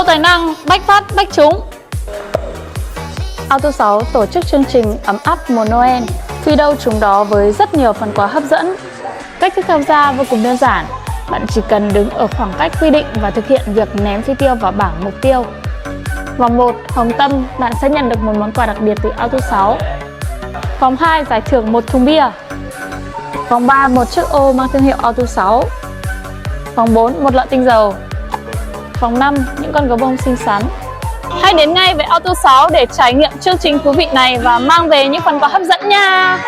Siêu tài năng bách phát bách trúng. Auto 6 tổ chức chương trình ấm áp mùa Noel, phi đâu trúng đó với rất nhiều phần quà hấp dẫn. Cách thức tham gia vô cùng đơn giản. Bạn chỉ cần đứng ở khoảng cách quy định và thực hiện việc ném phi tiêu vào bảng mục tiêu. Vòng 1, hồng tâm, bạn sẽ nhận được một món quà đặc biệt từ Auto 6. Vòng 2, giải thưởng một thùng bia. Vòng 3, một chiếc ô mang thương hiệu Auto 6. Vòng 4, một lọ tinh dầu. Vòng 5, những con gấu bông xinh xắn. Hãy đến ngay với Auto 6 để trải nghiệm chương trình thú vị này và mang về những phần quà hấp dẫn nha.